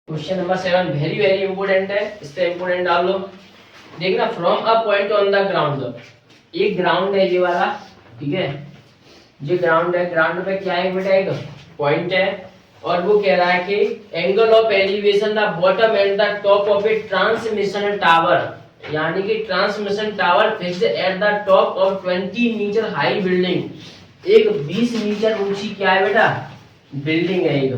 Question number 7 very very important है, इस पे इंपॉर्टेंट डाल लो। देखना, from a point on the ground, एक ग्राउंड है ये वाला, ठीक है, ये ग्राउंड है। ग्राउंड पे क्या है बेटा, एक पॉइंट है और वो कह रहा है कि angle of elevation the bottom and the top of a transmission tower, यानी कि transmission tower fixed at the top of 20 metre high building. एक 20 मीटर ऊंची क्या है बेटा, बिल्डिंग है। एक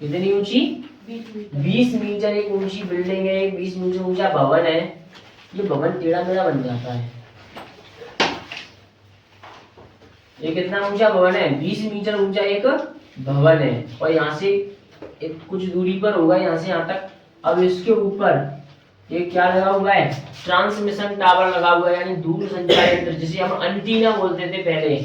कितनी ऊंची, 20 मीटर एक ऊंची बिल्डिंग है, एक 20 मीटर ऊंचा भवन है। ये भवन टेढ़ा मेढ़ा बन जाता है। ये कितना ऊंचा भवन है, 20 मीटर ऊंचा एक भवन है और यहाँ से एक कुछ दूरी पर होगा, यहाँ से यहाँ तक। अब इसके ऊपर ये क्या लगा हुआ है, ट्रांसमिशन टावर लगा हुआ है, यानी दूर संचार यंत्र, जिसे हम एंटीना बोलते थे पहले।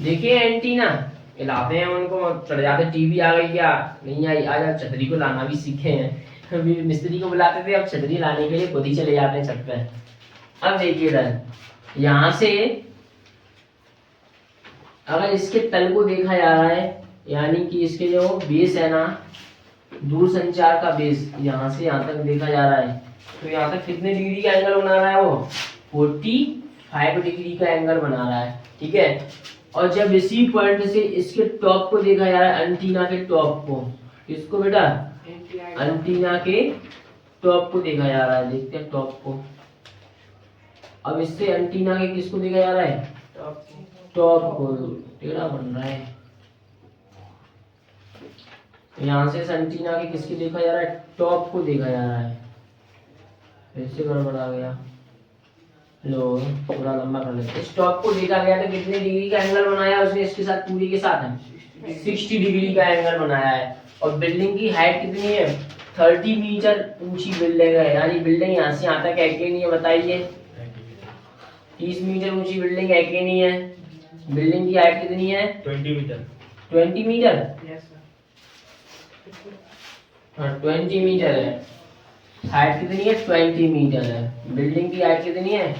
देखिए एंटीना लाते हैं उनको, चढ़ जाते, टीवी आ गई क्या, नहीं आई, आज छतरी को लाना भी सीखे हैं। अभी मिस्त्री को बुलाते थे, अब छतरी लाने के लिए खुद ही चले जाते हैं छत पे। अब देखिए इधर, यहाँ से अगर इसके तल को देखा जा रहा है, यानी कि इसके जो बेस है ना, दूर संचार का बेस, यहाँ से यहाँ तक देखा जा रहा है, तो यहाँ तक कितने डिग्री का एंगल बना रहा है वो, 45 डिग्री का एंगल बना रहा है, ठीक है। और जब इसी पॉइंट से इसके टॉप को देखा जा रहा है, एंटीना के टॉप को, किसको बेटा, एंटीना के टॉप को देखा जा रहा है, देखते हैं टॉप को। अब इससे एंटीना के किसको देखा जा रहा है, टॉप को, टेढ़ा बन रहा है। यहाँ से एंटीना के किसके देखा जा रहा है, टॉप को देखा जा रहा है। ऐसे गड़बड़ आ गया, लो पूरा लंबा कर लेते। इस टॉप को देखा गया तो कितने डिग्री का एंगल बनाया उसने, इसके साथ पूरी के साथ है 60 डिग्री का एंगल बनाया है। और बिल्डिंग की हाइट कितनी है, 30 मीटर ऊंची बिल्डिंग है, यानी बिल्डिंग यहाँ से यहाँ तक है कि नहीं है, बताइए। 30 मीटर ऊंची बिल्डिंग है कि नहीं है। बिल्डिंग की हाइट कितनी है, 20 मीटर। 20 मीटर, हाँ 20 मीटर है। हाइट कितनी है, 20 मीटर है। बिल्डिंग की हाइट कितनी है,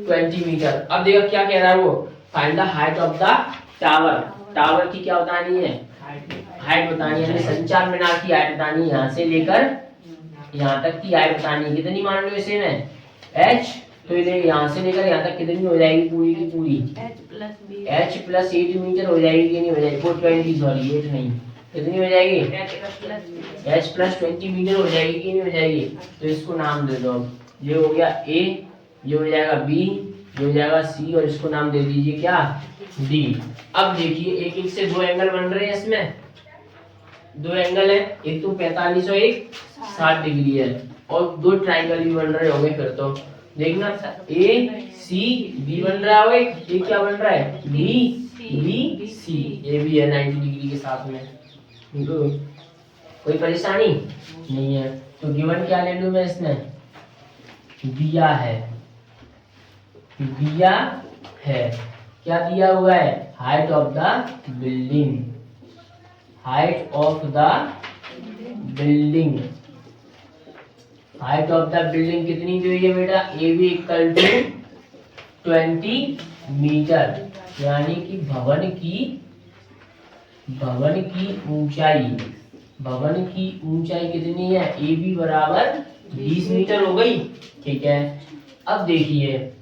20 मीटर। अब देखो क्या कह रहा है वो, find the height of the tower. Tower की क्या बतानी है, हाइट बतानी है, संचार मीनार की हाइट बतानी है, यहाँ से लेकर यहाँ तक की हाइट बतानी है। कितनी मान लो इसे में h, तो यहाँ से लेकर यहाँ तक कितनी हो जाएगी, पूरी की पूरी h प्लस 8 मीटर हो जाएगी कि नहीं हो जाएगी, 420, सॉरी 8 नहीं, कितनी हो जाएगी, h प्लस 20 मीटर हो जाएगी कि नहीं हो जाएगी। तो इसको नाम दे दो, ये हो गया a, ये हो जाएगा b, ये हो जाएगा c, और इसको नाम दे दीजिए क्या, d। अब देखिए एक एक से दो एंगल बन रहे हैं, इसमें दो एंगल है, एक तो 45 और एक 60 डिग्री है, और दो ट्राइंगल भी बन रहे होंगे। फिर तो देखना a c b बन रहा है, ये क्या बन रहा है, b b c, ये भी है 90 डिग्री के साथ में। कोई परेशानी नहीं है। तो गिवन क्या ले लूं मैं, इसमें दिया है, दिया है, क्या दिया हुआ है, height of the building, height of the building, height of the building कितनी दी हुई है बेटा, A B equal to 20 metre, यानी कि भवन की ऊंचाई, भवन की ऊंचाई कितनी है, ए बी बराबर 20 मीटर हो गई, ठीक है। अब देखिए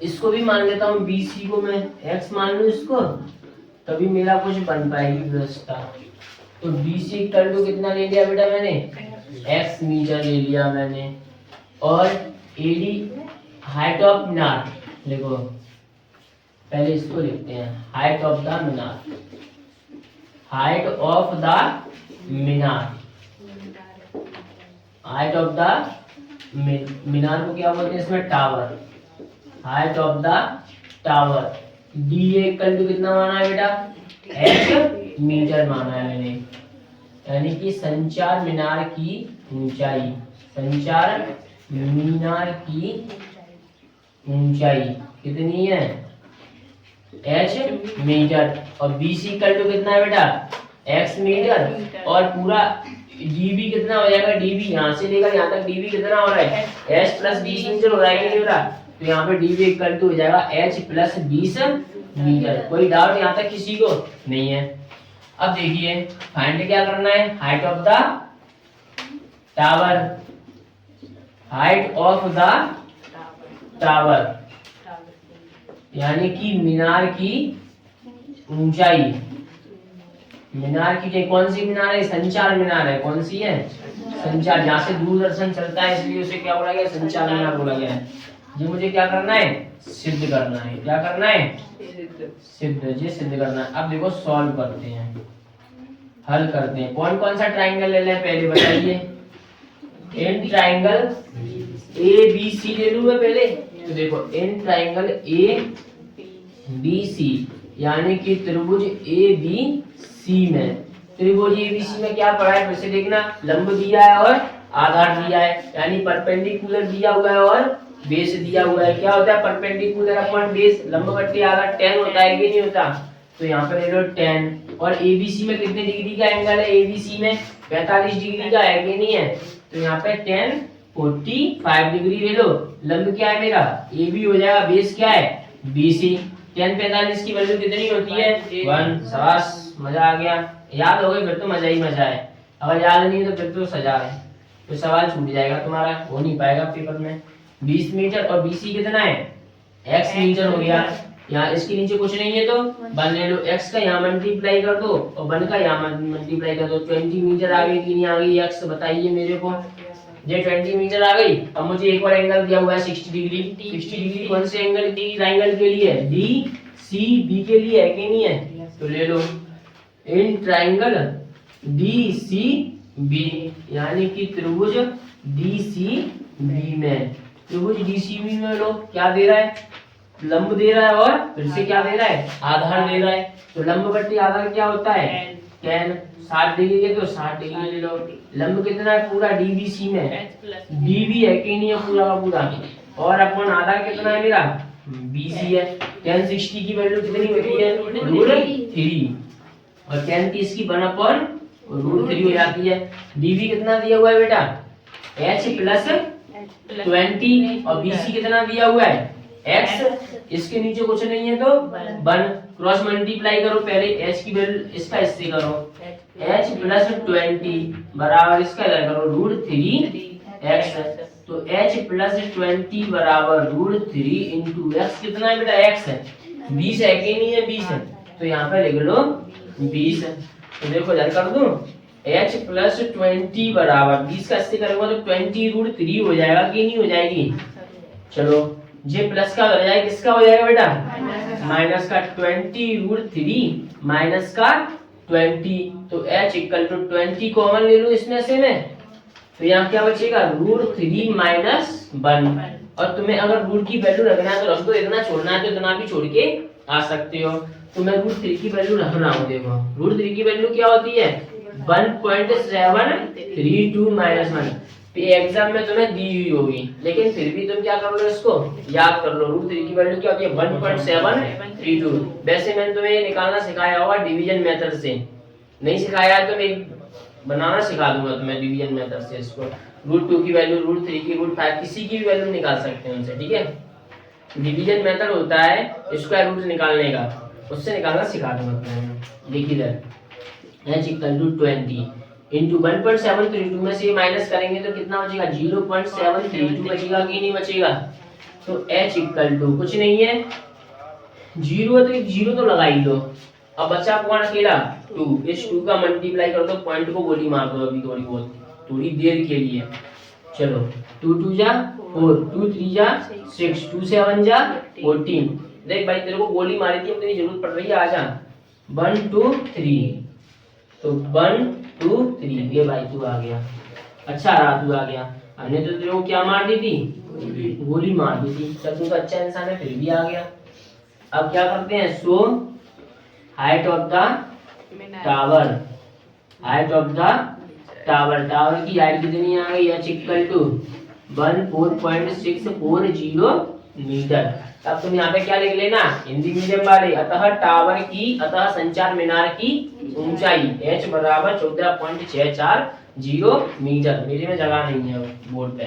इसको भी मान लेता हूँ, बी सी को मैं x मान लूँ इसको, तभी मेरा कुछ बन पाएगी व्यवस्था। तो बी सी इक्वल टू कितना ले लिया बेटा मैंने, x मीटर ले लिया मैंने। और A D height of minar, देखो पहले इसको लिखते हैं, height of the minar, height of the minar, height of the minar को क्या बोलते हैं इसमें, tower, height of the tower. D equal to कितना माना है बेटा, h मीटर माना है मैंने, यानी कि संचार मीनार की ऊंचाई, संचार मीनार की ऊंचाई कितनी है, h मीटर। और बी सी इक्वल टू कितना है बेटा, x मीटर, और पूरा db कितना हो जाएगा, db यहाँ से लेकर यहाँ तक db कितना हो रहा है, h प्लस 20 मीटर हो रहा है कि नहीं हो रहा। तो यहाँ पे db इक्वल टू हो जाएगा h प्लस 20 मीटर। कोई डाउट यहाँ तक किसी को नहीं है। अब देखिए फाइंड क्या करना है, height of the tower, height of the tower यानी कि मीनार की ऊंचाई। मीनार की कौन सी मीनार है? संचार मीनार है। कौन सी है? संचार, जहाँ से दूरदर्शन चलता है इसलिए उसे क्या बोला गया? संचार मीनार बोला गया है। ये मुझे क्या करना है? सिद्ध करना है। क्या करना है? सिद्ध। ये सिद्ध करना है। अब देखो सॉल्व करते हैं, हल करते हैं। कौन कौन सा ट्राइंगल ले लें पहले बताइए? In triangle A B C ले लूं मैं पहले। तो देखो in triangle A B C यानी कि त्रिभुज ए बी सी में, त्रिभुज ए बी सी में क्या पढ़ा है फिर से देखना। लंब दिया है और आधार दिया है, यानी परपेंडिकुलर दिया हुआ है और बेस दिया हुआ है। क्या होता है? परपेंडिकुलर अपॉन बेस, लंब बट्टे आधार 10 होता है कि नहीं होता? तो यहाँ पे ले लो 10। और एबीसी में कितने डिग्री का एंगल है? एबीसी में 45 डिग्री का है कि नहीं है? तो यहाँ पे 10 45 डिग्री ले लो। लंब क्या है मेरा? AB हो जाएगा, बेस क्या है? BC। 10 45 की वैल्यू कितनी होती है? 1। शाबाश, मजा आ गया। याद हो गई फिर तो मजा ही मजा है। अगर याद नहीं है तो फिर तो सजा है, तो सवाल छूट जाएगा तुम्हारा, हो नहीं पाएगा पेपर में। 20 मीटर और BC कितना है? x मीटर हो गया। यहाँ इसके नीचे कुछ नहीं है तो 1 ले लो। x का यहाँ मल्टीप्लाई कर दो और 1 का यहाँ मल्टीप्लाई कर दो। 20 मीटर आ गई कि नहीं आ गई? x बताइए मेरे को। ये 20 मीटर आ गई। अब मुझे एक और एंगल दिया हुआ है 60 डिग्री। 60 डिग्री कौन से एंगल की? ट्राइंगल के लिए DCB के लिए है कि नहीं है? तो ले लो इन ट्राइंगल DCB यानी कि त्रिभुज DCB में, त्रिभुज DCB में लो क्या दे रहा है? लंब दे रहा है और फिर से क्या दे रहा है? आधार दे रहा है। तो लंब बट्टी आधार क्या होता है? 10। 60 डिग्री है तो 60 डिग्री ले लो। लंब कितना है पूरा DBC में? DB है कि नहीं है पूरा का पूरा? और अपन आधार कितना है मेरा? BC है। 10 60 की वैल्यू कितनी होती है? √3। और 10 30 की 1/√3 हो जाती है। DB कितना दिया हुआ है बेटा? H प्लस 20 और BC कितना दिया हुआ है? X। इसके नीचे कुछ नहीं है तो 1। क्रॉस मल्टीप्लाई करो पहले। H की वैल्यू इसका इससे करो, H प्लस 20 बराबर इसका इधर करो √3x। तो H प्लस 20 बराबर √3 इंटू x कितना है बेटा? x है। 20 है कि नहीं है? 20 है। तो यहाँ पे लिख लो 20। तो देखो इधर कर दूं, H प्लस 20 बराबर 20 का इससे करूंगा तो 20√3 हो जाएगा कि नहीं हो जाएगी? चलो ये प्लस का हो जाएगा, किसका हो जाएगा बेटा? माइनस का। 20√3 माइनस का 20। तो H इक्वल टू 20 कॉमन ले लो इसमें से में, तो यहाँ क्या बचेगा? √3 माइनस 1। और तुम्हें अगर रूट की वैल्यू रखना है तो रख दो, इतना छोड़ना है तो इतना भी छोड़ के आ सकते हो। तो मैं √3 की वैल्यू रख रहा हूँ। देखो √3 की वैल्यू क्या होती है? 1.732 माइनस 1। एग्जाम में तुम्हें दी हुई होगी, लेकिन फिर भी तुम क्या कर लो, इसको याद कर लो। √3 की वैल्यू क्या होती है? 1.732। वैसे मैंने तुम्हें ये निकालना सिखाया होगा डिवीजन मेथड से, नहीं सिखाया है तो मैं बनाना सिखा दूंगा तुम्हें डिवीजन मेथड से। इसको √2 की वैल्यू, √3 की, √5 किसी की भी वैल्यू निकाल सकते हैं उनसे, ठीक है। डिवीजन मेथड होता है स्क्वायर रूट निकालने का, उससे निकालना सिखा दूंगा तुम्हें। देखिए इधर h इक्वल टू 20 इंटू 1.732 में से माइनस करेंगे तो कितना बचेगा? 0.732 बचेगा कि नहीं बचेगा? तो h इक्वल टू कुछ नहीं है, 0 है तो 0 तो लगा ही दो। अब बचा कौन अकेला? 2। इस 2 का मल्टीप्लाई कर दो, पॉइंट को गोली मार दो अभी थोड़ी बहुत, थोड़ी देर के लिए। चलो 2 2 जा 4, 2 3 जा 6, 2 7 जा 14। देख भाई तेरे को गोली मारी थी, अब तेरी जरूरत पड़ रही है, आजा। 1 2 3, तो 1 2 3, ये भाई तू आ गया। अच्छा रहा तू आ गया, हमने तो तेरे को क्या मार दी थी? गोली मार दी थी। चल तू तो अच्छा इंसान है, फिर भी आ गया। अब क्या करते हैं? So height of the tower, height of the tower, tower की हाइट कितनी आ गई? h equal to 14.640 metre. अब तुम यहाँ पे क्या लिख लेना? हिंदी मीडियम वाले, अतः टावर की, अतः संचार मीनार की ऊंचाई h बराबर 14.640 मीटर। मेरे में जगह नहीं है बोर्ड पे।